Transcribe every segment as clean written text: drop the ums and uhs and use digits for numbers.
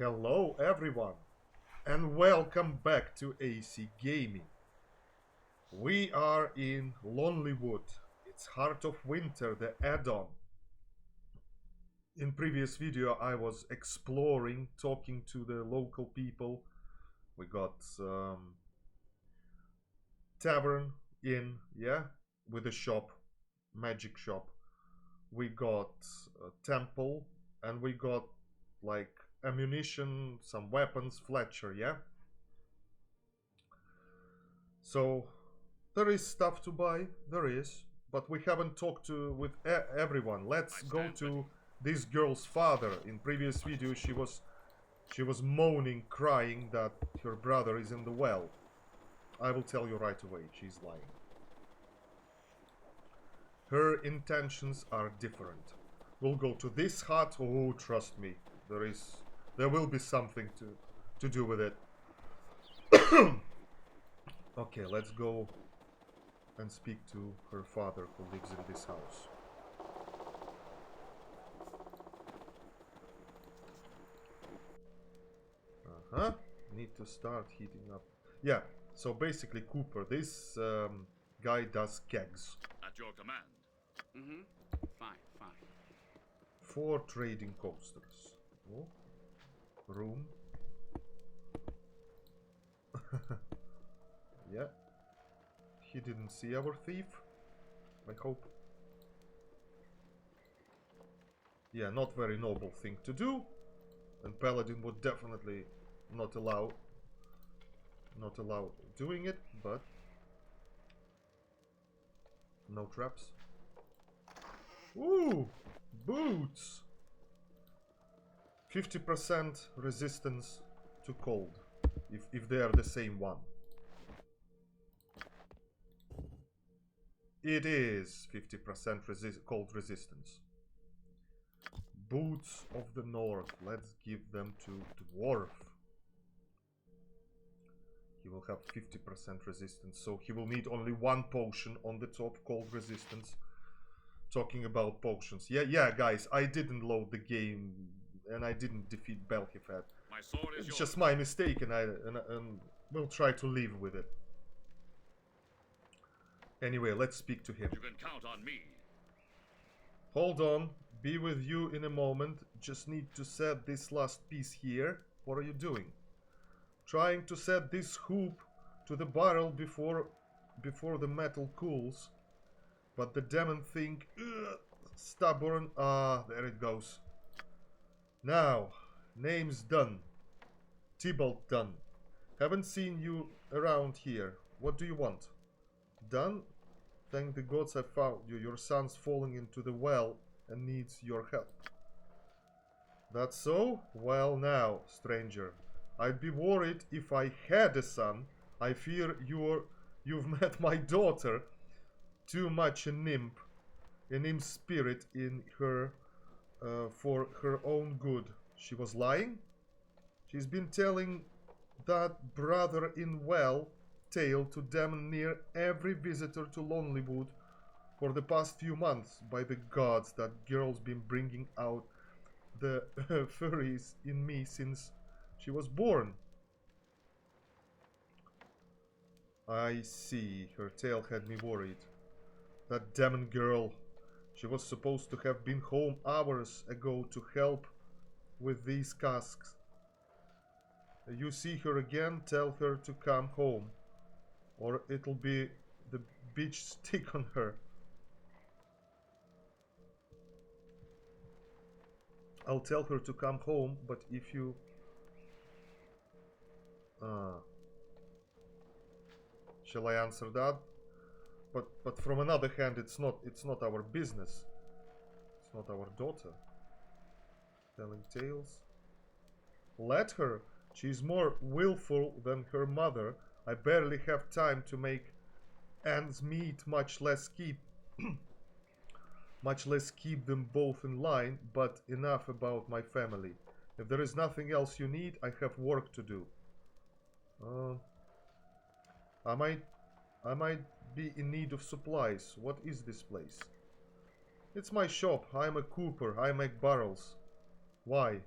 Hello everyone, and welcome back to AC Gaming. We are in Lonelywood. It's Heart of Winter, the add-on. In previous video I was exploring, talking to the local people. We got tavern, inn, yeah, with a shop, magic shop. We got a temple, and we got like ammunition, some weapons, Fletcher, yeah? So there is stuff to buy, there is, but we haven't talked with everyone. Let's go to this girl's father. In previous video she was moaning, crying that her brother is in the well. I will tell you right away, she's lying. Her intentions are different. We'll go to this hut. Oh, trust me, there will be something to do with it. Okay, let's go and speak to her father who lives in this house. Need to start heating up. Yeah, so basically Cooper, this guy does kegs. At your command. Fine. 4 trading coasters. Oh, room. Yeah. He didn't see our thief, I hope. Yeah, not very noble thing to do. And Paladin would definitely not allow doing it, but no traps. Ooh, boots. 50% resistance to cold, if they are the same one. It is 50% cold resistance. Boots of the North. Let's give them to Dwarf. He will have 50% resistance, so he will need only 1 potion on the top, cold resistance. Talking about potions. Yeah, guys, I didn't load the game and I didn't defeat Belhifat. It's just my mistake, and we'll try to live with it. Anyway, let's speak to him. You can count on me. Hold on, be with you in a moment. Just need to set this last piece here. What are you doing? Trying to set this hoop to the barrel before the metal cools. But the demon thing, stubborn. There it goes. Now, name's Dunn. Tybald Dunn. Haven't seen you around here. What do you want? Dunn? Thank the gods I found you. Your son's falling into the well and needs your help. That's so? Well now, stranger. I'd be worried if I had a son. I fear you've met my daughter. Too much a nymph spirit in her for her own good. She was lying? She's been telling that brother-in-well tale to damn near every visitor to Lonelywood for the past few months. By the gods, that girl's been bringing out the furries in me since she was born. I see, her tale had me worried. That damn girl. She was supposed to have been home hours ago to help with these casks. You see her again, tell her to come home, or it'll be the bitch stick on her. I'll tell her to come home, but if you... Shall I answer that? But from another hand, it's not our business. It's not our daughter. Telling tales. Let her. She's more willful than her mother. I barely have time to make ends meet, much less keep them both in line, but enough about my family. If there is nothing else you need, I have work to do. I might be in need of supplies. What is this place? It's my shop. I'm a cooper. I make barrels. Why?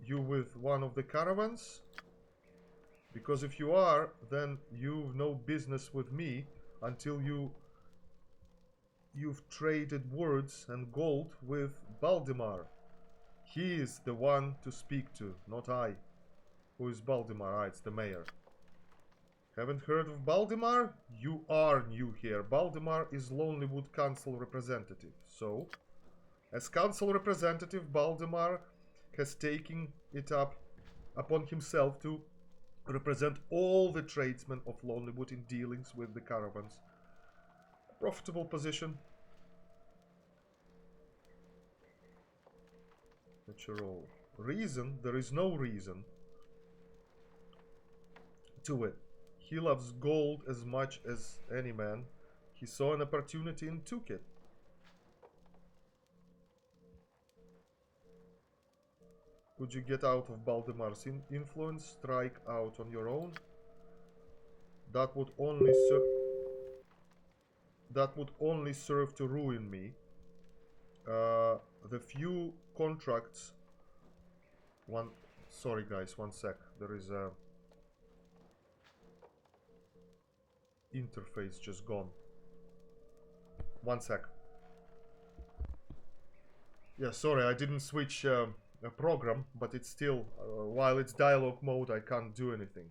you with one of the caravans? Because if you are, then you've no business with me until you've traded words and gold with Baldemar. He is the one to speak to, not I. Who is Baldemar? Ah, it's the mayor. Haven't heard of Baldemar? You are new here. Baldemar is Lonelywood Council representative. So, as council representative, Baldemar has taken it upon himself to represent all the tradesmen of Lonelywood in dealings with the caravans. A profitable position. Natural reason? There is no reason to it. He loves gold as much as any man. He saw an opportunity and took it. Could you get out of Baldemar's influence? Strike out on your own? That would only serve to ruin me. The few contracts. Sorry, guys. One sec. There is a interface just gone. One sec. Yeah, sorry, I didn't switch a program, but it's still, while it's dialogue mode, I can't do anything.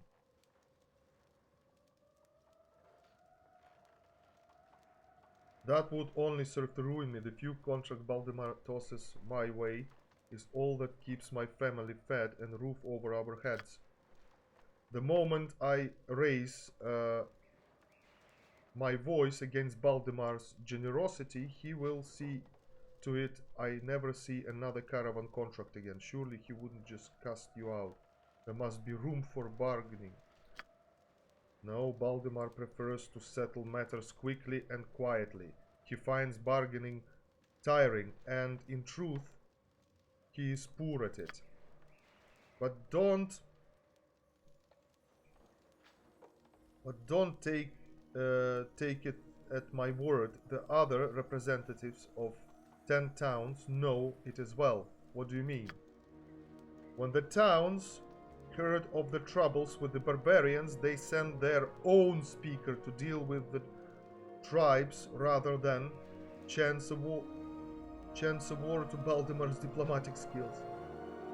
That would only serve to ruin me. The few contract Baldemar tosses my way is all that keeps my family fed and roof over our heads. The moment I raise my voice against Baldemar's generosity, he will see to it I never see another caravan contract again. Surely he wouldn't just cast you out. There must be room for bargaining. No, Baldemar prefers to settle matters quickly and quietly. He finds bargaining tiring, and in truth, he is poor at it. But don't take it at my word. The other representatives of 10 towns know it as well. What do you mean? When the towns heard of the troubles with the barbarians, they sent their own speaker to deal with the tribes rather than chance a war to Baldemar's diplomatic skills.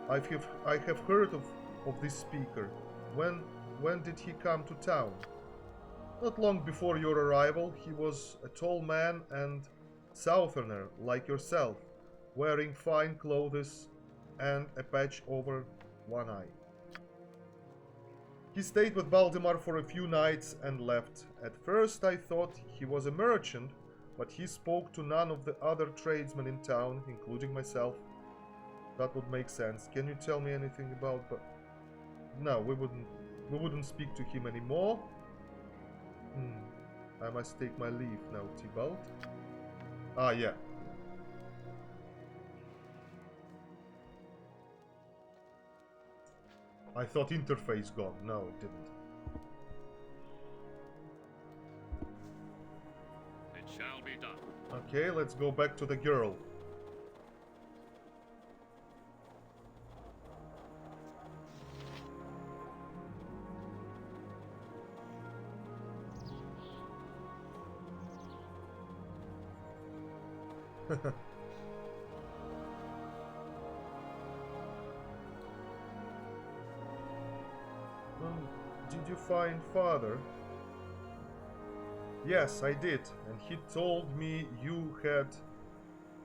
I have heard of this speaker. When did he come to town? Not long before your arrival. He was a tall man and southerner like yourself, wearing fine clothes and a patch over one eye. He stayed with Baldemar for a few nights and left. At first I thought he was a merchant, but he spoke to none of the other tradesmen in town, including myself. That would make sense. Can you tell me anything about... No, we wouldn't speak to him anymore. I must take my leave now, Tybald. Ah, yeah. I thought interface gone. No, it didn't. It shall be done. Okay, let's go back to the girl. Did you find father? Yes, I did, and he told me you had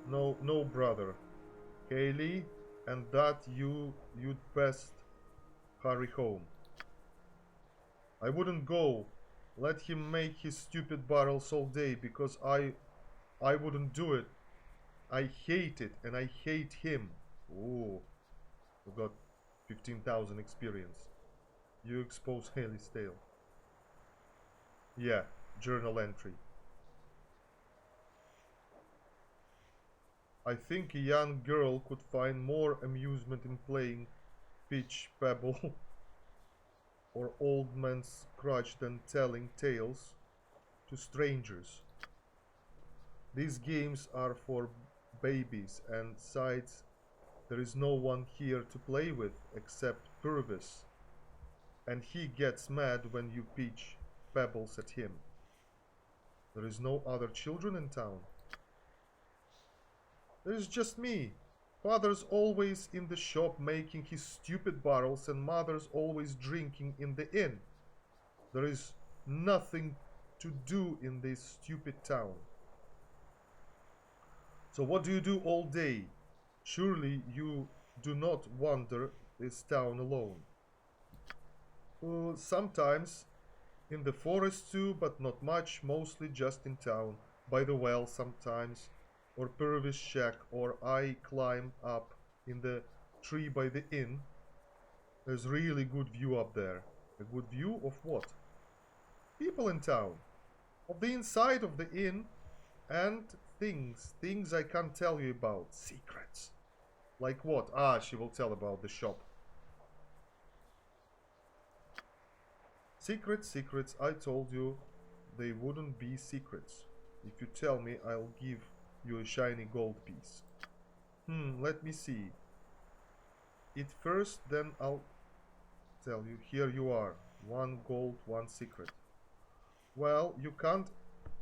no brother, Haley, and that you'd best hurry home. I wouldn't go. Let him make his stupid barrels all day, because I wouldn't do it. I hate it, and I hate him. Oh, we got 15,000 experience. You expose Haley's tale. Yeah, journal entry. I think a young girl could find more amusement in playing pitch pebble or old man's crutch than telling tales to strangers. These games are for babies, and sides There is no one here to play with except Purvis, and he gets mad when you pitch pebbles at him. There is no other children in town. There is just me. Father's always in the shop making his stupid barrels, and mother's always drinking in the inn. There is nothing to do in this stupid town. So what do you do all day? Surely you do not wander this town alone. Sometimes in the forest too, but not much, mostly just in town. By the well sometimes, or Purvis' shack, or I climb up in the tree by the inn. There's really good view up there. A good view of what? People in town. Of the inside of the inn, and things I can't tell you about. Secrets. Like what? Ah, she will tell about the shop. Secrets, I told you they wouldn't be secrets. If you tell me, I'll give you a shiny gold piece. Let me see. It first, then I'll tell you. Here you are. 1 gold, 1 secret. Well, you can't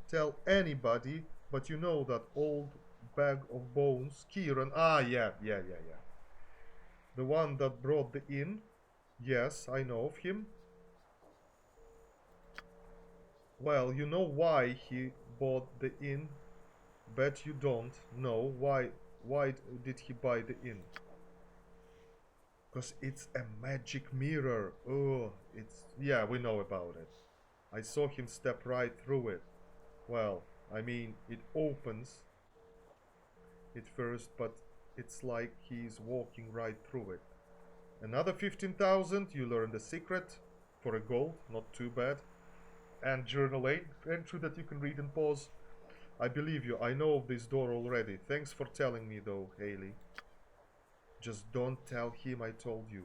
tell anybody, but you know that old bag of bones, Kieran. Ah, yeah. The one that brought the inn. Yes, I know of him. Well, you know why he bought the inn? Bet you don't know. Why did he buy the inn? Because it's a magic mirror. Oh, yeah, we know about it. I saw him step right through it. Well, I mean, it opens it first, but it's like he's walking right through it. Another 15,000, you learn the secret for a gold, not too bad. And journal entry that you can read and pause. I believe you, I know of this door already. Thanks for telling me though, Haley. Just don't tell him I told you,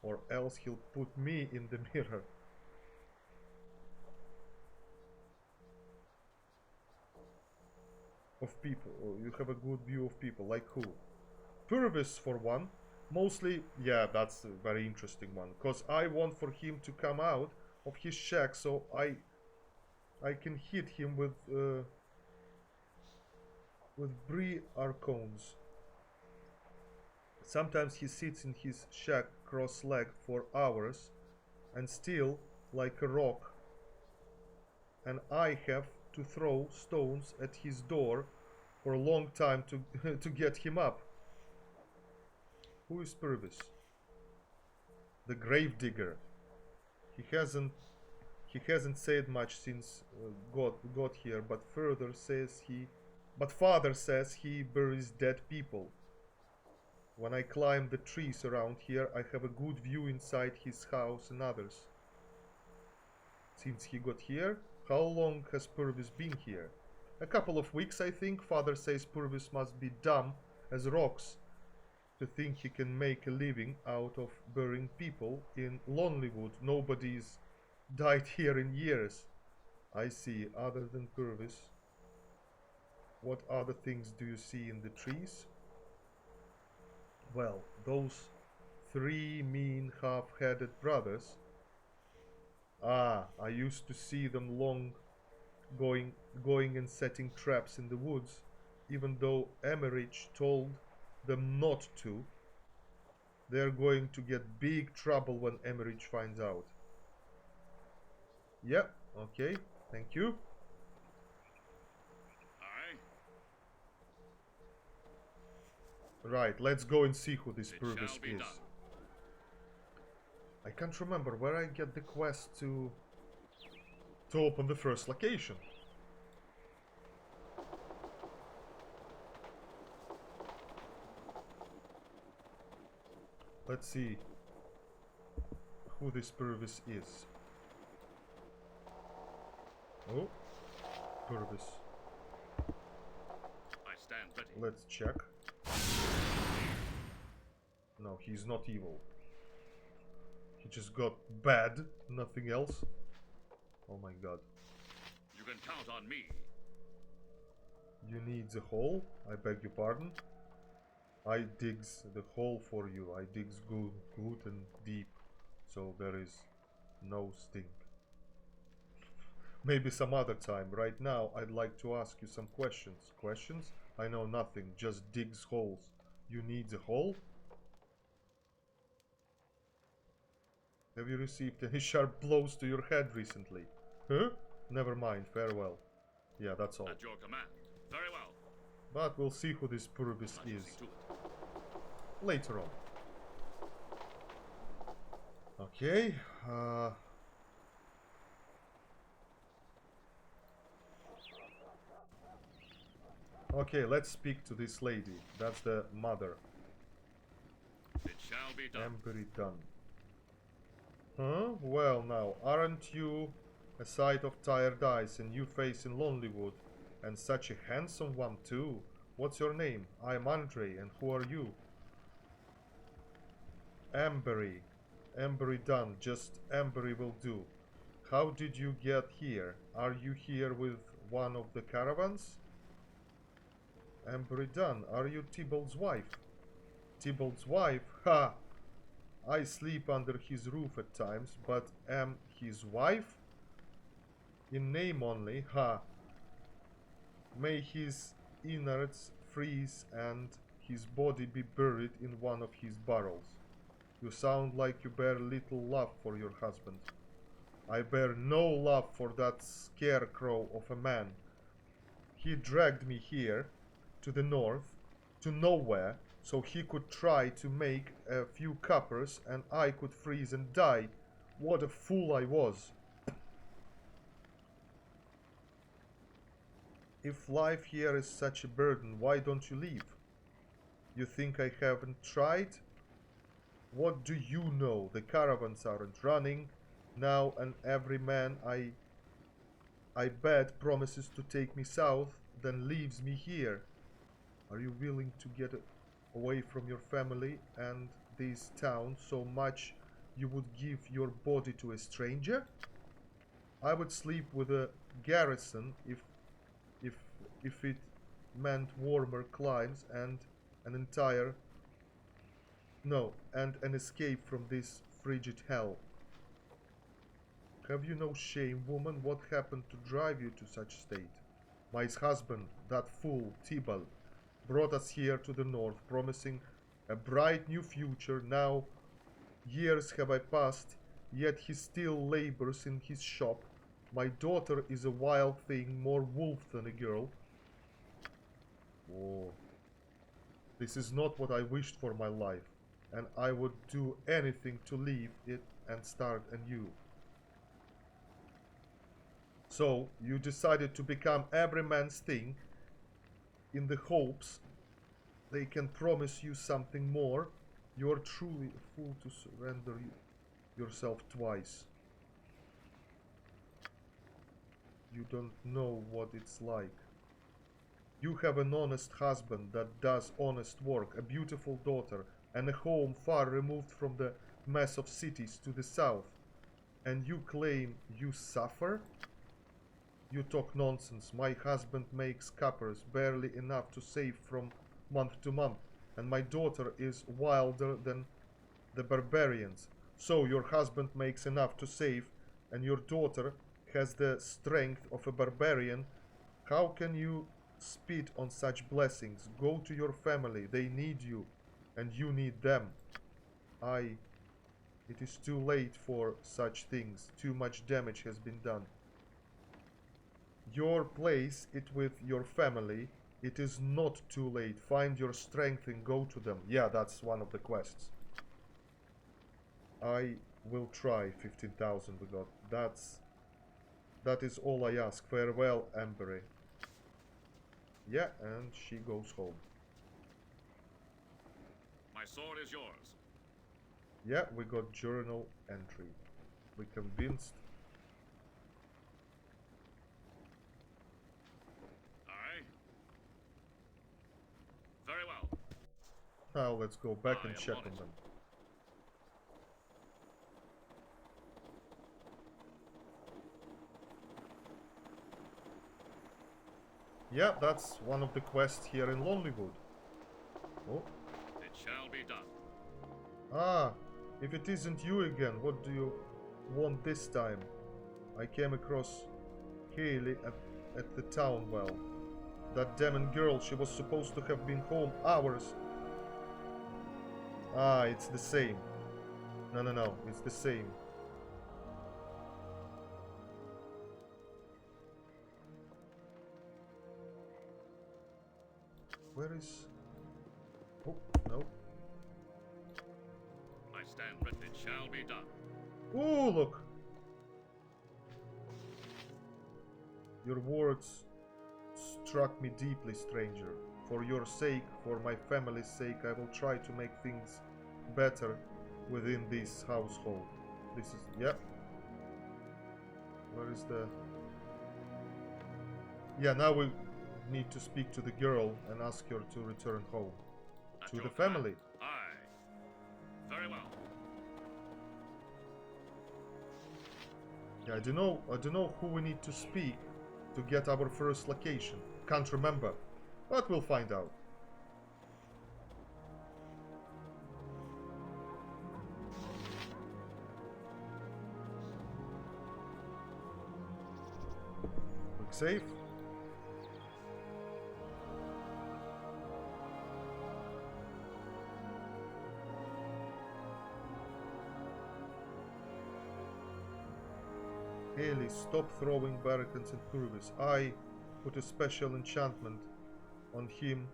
or else he'll put me in the mirror. Of people, you have a good view of people, like who? Purvis for one. Mostly, yeah, that's a very interesting one, because I want for him to come out of his shack so I can hit him with brie arcones. Sometimes he sits in his shack cross-legged for hours and still like a rock, and I have to throw stones at his door for a long time to to get him up. Who is Purvis? The gravedigger. He hasn't said much since got here, but father says he buries dead people. When I climb the trees around here, I have a good view inside his house and others. Since he got here, how long has Purvis been here? A couple of weeks, I think. Father says Purvis must be dumb as rocks to think he can make a living out of burying people in Lonelywood. Nobody's died here in years. I see. Other than Purvis, what other things do you see in the trees? Well, those 3 mean half-headed brothers. Ah, I used to see them long going and setting traps in the woods, even though Emmerich told them not to. They're going to get big trouble when Emmerich finds out. Yep, okay, thank you. Aye. Right, let's go and see who this Purvis is. Done. I can't remember where I get the quest to open the first location. Let's see who this Purvis is. Oh, Purvis. I stand ready. Let's check. No, he's not evil. He just got bad, nothing else. Oh my god. You can count on me. You need the hole? I beg your pardon? I digs the hole for you. I digs good and deep, so there is no stink. Maybe some other time. Right now, I'd like to ask you some questions. Questions? I know nothing. Just digs holes. You need a hole? Have you received any sharp blows to your head recently? Huh? Never mind. Farewell. Yeah, that's all. At your command. Very well. But we'll see who this Purvis I shall is see to it. later on. Okay. Okay, let's speak to this lady. That's the mother. It shall be done. Barbarian Dunn. Huh? Well now, aren't you a sight of tired eyes, a new face in Lonelywood, and such a handsome one too? What's your name? I'm Andre, and who are you? Ambery. Ambery Dunn, just Ambery will do. How did you get here? Are you here with one of the caravans? Ambery Dunn, are you Tybald's wife? Tybald's wife? Ha! I sleep under his roof at times, but am his wife? In name only, ha! May his innards freeze and his body be buried in one of his barrels. You sound like you bear little love for your husband. I bear no love for that scarecrow of a man. He dragged me here, to the north, to nowhere, so he could try to make a few coppers and I could freeze and die. What a fool I was. If life here is such a burden, why don't you leave? You think I haven't tried? What do you know? The caravans aren't running now, and every man I bet promises to take me south, then leaves me here. Are you willing to get away from your family and this town so much you would give your body to a stranger? I would sleep with a garrison if if it meant warmer climes and an entire no, and an escape from this frigid hell. Have you no shame, woman? What happened to drive you to such state? My husband, that fool, Tybald, brought us here to the north, promising a bright new future. Now, years have I passed, yet he still labors in his shop. My daughter is a wild thing, more wolf than a girl. Oh, this is not what I wished for my life, and I would do anything to leave it and start anew. So, you decided to become every man's thing in the hopes they can promise you something more. You are truly a fool to surrender yourself twice. You don't know what it's like. You have an honest husband that does honest work, a beautiful daughter, and a home far removed from the mess of cities to the south. And you claim you suffer? You talk nonsense. My husband makes coppers barely enough to save from month to month, and my daughter is wilder than the barbarians. So your husband makes enough to save, and your daughter has the strength of a barbarian. How can you spit on such blessings? Go to your family. They need you, and you need them. It is too late for such things. Too much damage has been done. Your place it with your family. It is not too late. Find your strength and go to them. Yeah, that's one of the quests. I will try. 15,000 we got. That is all I ask. Farewell, Ambery. Yeah, and she goes home. My sword is yours. Yeah, we got journal entry. We convinced. Aye. Very well. Now let's go back I and am check on on it. them. Yeah, that's one of the quests here in Lonelywood. Oh, Ah, if it isn't you again, what do you want this time? I came across Haley at the town well. That damn girl, she was supposed to have been home hours. Ah, it's the same. No, it's the same. Where is... Oh, no. I stand ready. It shall be done. Oh, look! Your words struck me deeply, stranger. For your sake, for my family's sake, I will try to make things better within this household. This is... yeah. Where is the... Yeah, now we need to speak to the girl and ask her to return home. At To your the family. command. Aye. Very well. Yeah, I don't know who we need to speak to get our first location. Can't remember. But we'll find out. Quick save. Haley, stop throwing barricades and curves. I put a special enchantment on him.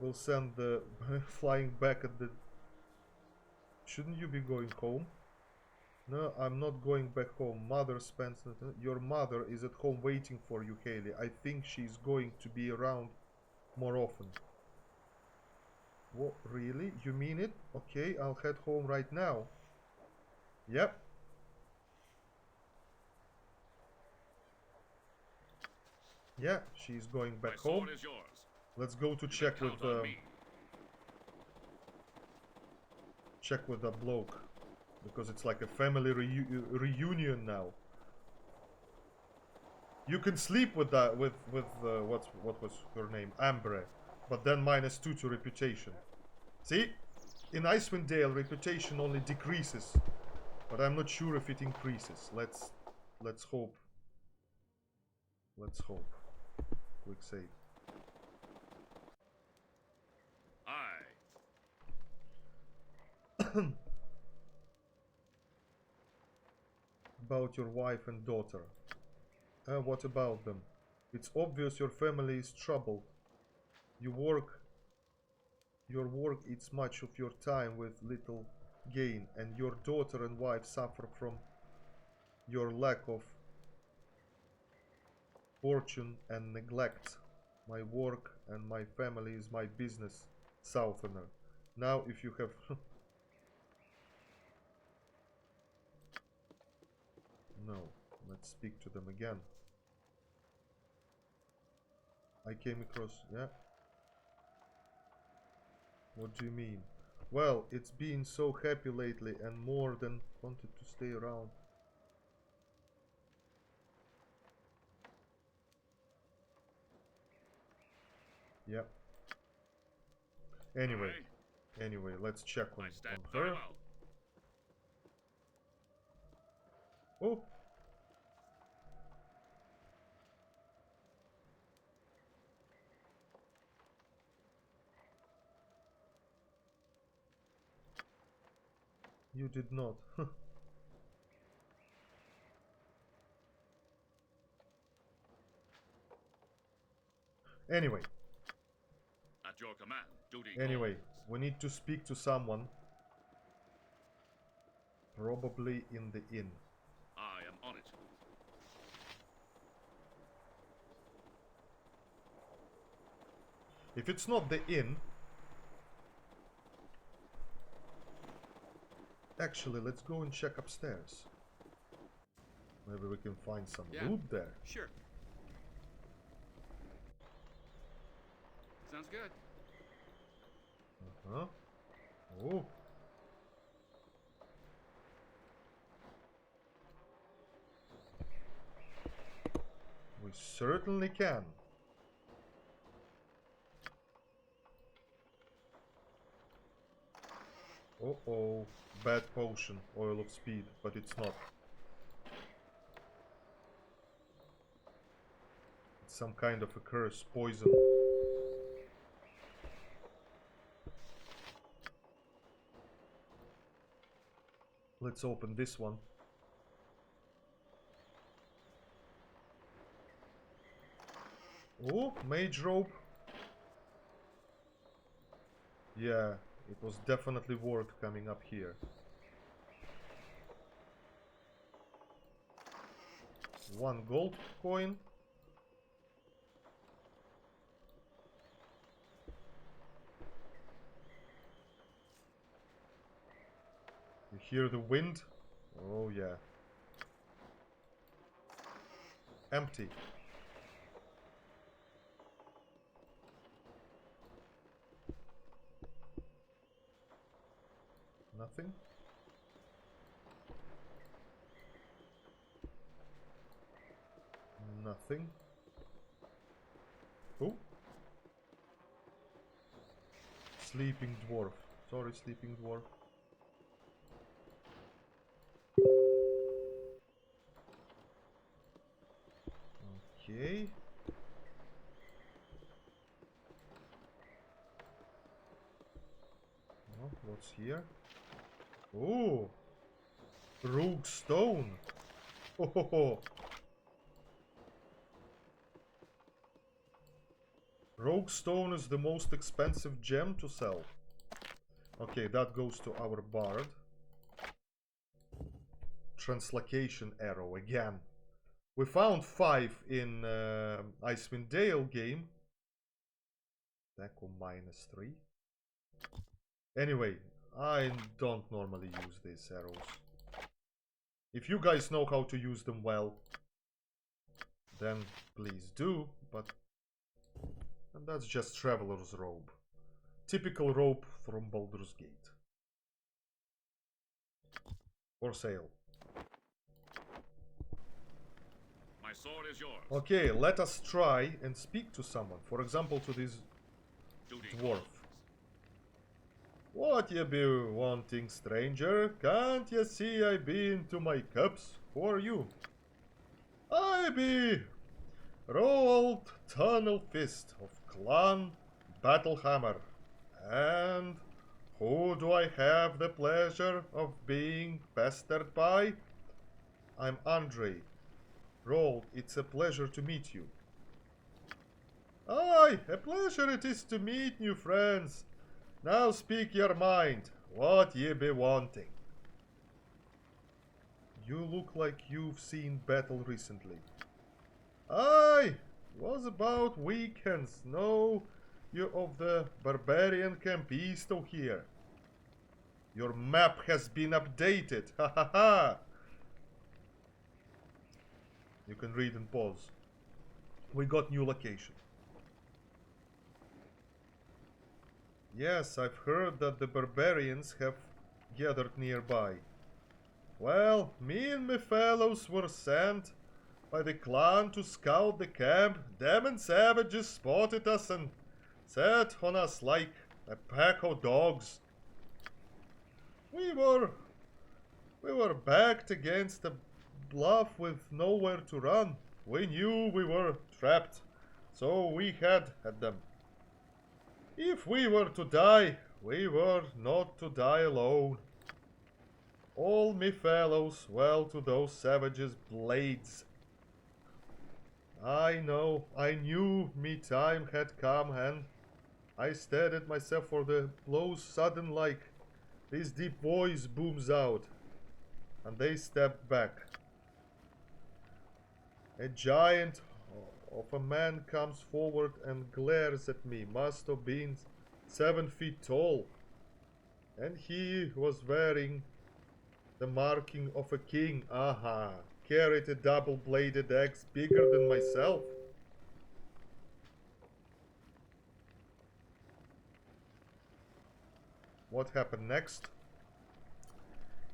Will send the flying back at the... Shouldn't you be going home? No, I'm not going back home. Mother spends... Your mother is at home waiting for you, Haley. I think she's going to be around more often. What? Really? You mean it? Okay, I'll head home right now. Yep. Yeah, she's going back My home. sword is yours. Let's go to You check can with count on me. check with that bloke, because it's like a family reunion now. You can sleep with that with what was her name, Ambre, but then -2 to reputation. See, in Icewind Dale reputation only decreases, but I'm not sure if it increases. Let's hope. Let's hope. Quick save. Aye. About your wife and daughter. What about them? It's obvious your family is troubled. Your work eats much of your time with little gain, and your daughter and wife suffer from your lack of fortune and neglect. My work and my family is my business, Southerner. Now if you have... No, let's speak to them again. I came across... yeah? What do you mean? Well, it's been so happy lately and more than wanted to stay around. Yep. Anyway, let's check on Very her. well. Oh! You did not. Anyway. At your command, duty Anyway, calls. we need to speak to someone. Probably in the inn. I am on it. If it's not the inn... Actually, let's go and check upstairs. Maybe we can find some loot there. Sure. Sounds good. Uh-huh. Oh. We certainly can. Uh-oh. Bad potion. Oil of speed. But it's not. It's some kind of a curse. Poison. Let's open this one. Oh, mage robe. Yeah, it was definitely worth coming up here. One gold coin. You hear the wind? Oh yeah. Empty. Nothing. Nothing. Oh. Sleeping dwarf. Sorry, sleeping dwarf. Okay. Oh, what's here? Oh. Rogue stone. Oh, ho, ho. Rogue stone is the most expensive gem to sell. Okay, that goes to our bard. Translocation arrow again. We found 5 in Icewind Dale game. Deco -3. Anyway, I don't normally use these arrows. If you guys know how to use them well, then please do, but... And that's just Traveler's Robe. Typical robe from Baldur's Gate. For sale. My sword is yours. Okay, let us try and speak to someone. For example, to this dwarf. What ye be wanting, stranger? Can't ye see I be into my cups? Who are you? I be Roald Tunnel Fist of Clan Battlehammer. And who do I have the pleasure of being pestered by? I'm Andre. Roald, it's a pleasure to meet you. Aye, a pleasure it is to meet new friends. Now speak your mind, what ye be wanting. You look like you've seen battle recently. Aye, was about weekends, know you of the Barbarian Campisto here. Your map has been updated, ha ha ha. You can read and pause. We got new location. Yes, I've heard that the barbarians have gathered nearby. Well, me and my fellows were sent by the clan to scout the camp. Damn savages spotted us and set on us like a pack of dogs. We were backed against a bluff with nowhere to run. We knew we were trapped, so we had at them. If we were to die, we were not to die alone. All me fellows, well to those savages' blades. I know, I knew me time had come, and I steadied myself for the blows sudden like this deep voice booms out, and they stepped back. A giant of a man comes forward and glares at me, must have been 7 feet tall, and he was wearing the marking of a king. Aha, carried a double-bladed axe bigger than myself. What happened next?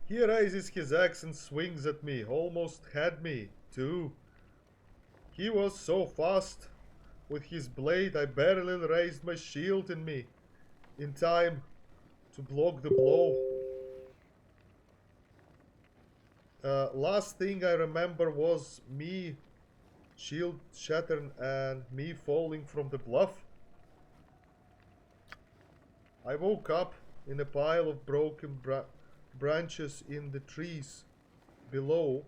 He raises his axe and swings at me, almost had me, too. He was so fast with his blade, I barely raised my shield in time to block the blow. Last thing I remember was me shield shattering and me falling from the bluff. I woke up in a pile of broken branches in the trees below.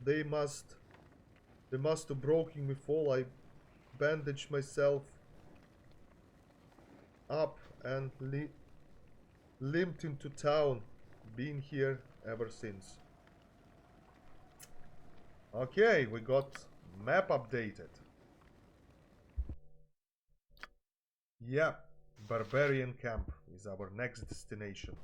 They must have broken me fall. I bandaged myself up and limped into town. Been here ever since. Okay, we got map updated. Yeah, Barbarian camp is our next destination.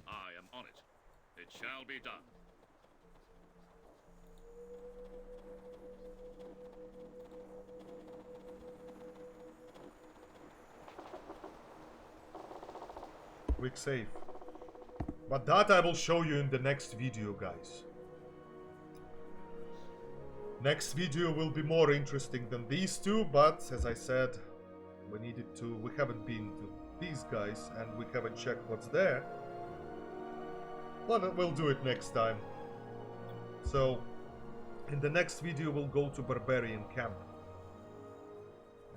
I am on it. It shall be done. Quick save. But that I will show you in the next video, guys. Next video will be more interesting than these two, but as I said, we haven't been to these guys and we haven't checked what's there. But we'll do it next time. So, in the next video we'll go to Barbarian camp.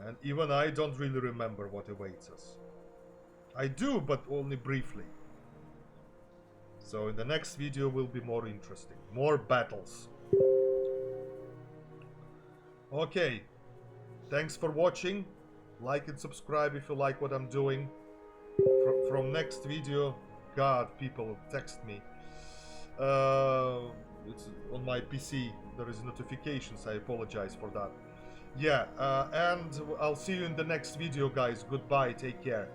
And even I don't really remember what awaits us. I do, but only briefly. So in the next video will be more interesting. More battles. Okay. Thanks for watching. Like and subscribe if you like what I'm doing. From next video, God, people text me. It's on my PC. There is notifications. I apologize for that. Yeah, and I'll see you in the next video, guys. Goodbye. Take care.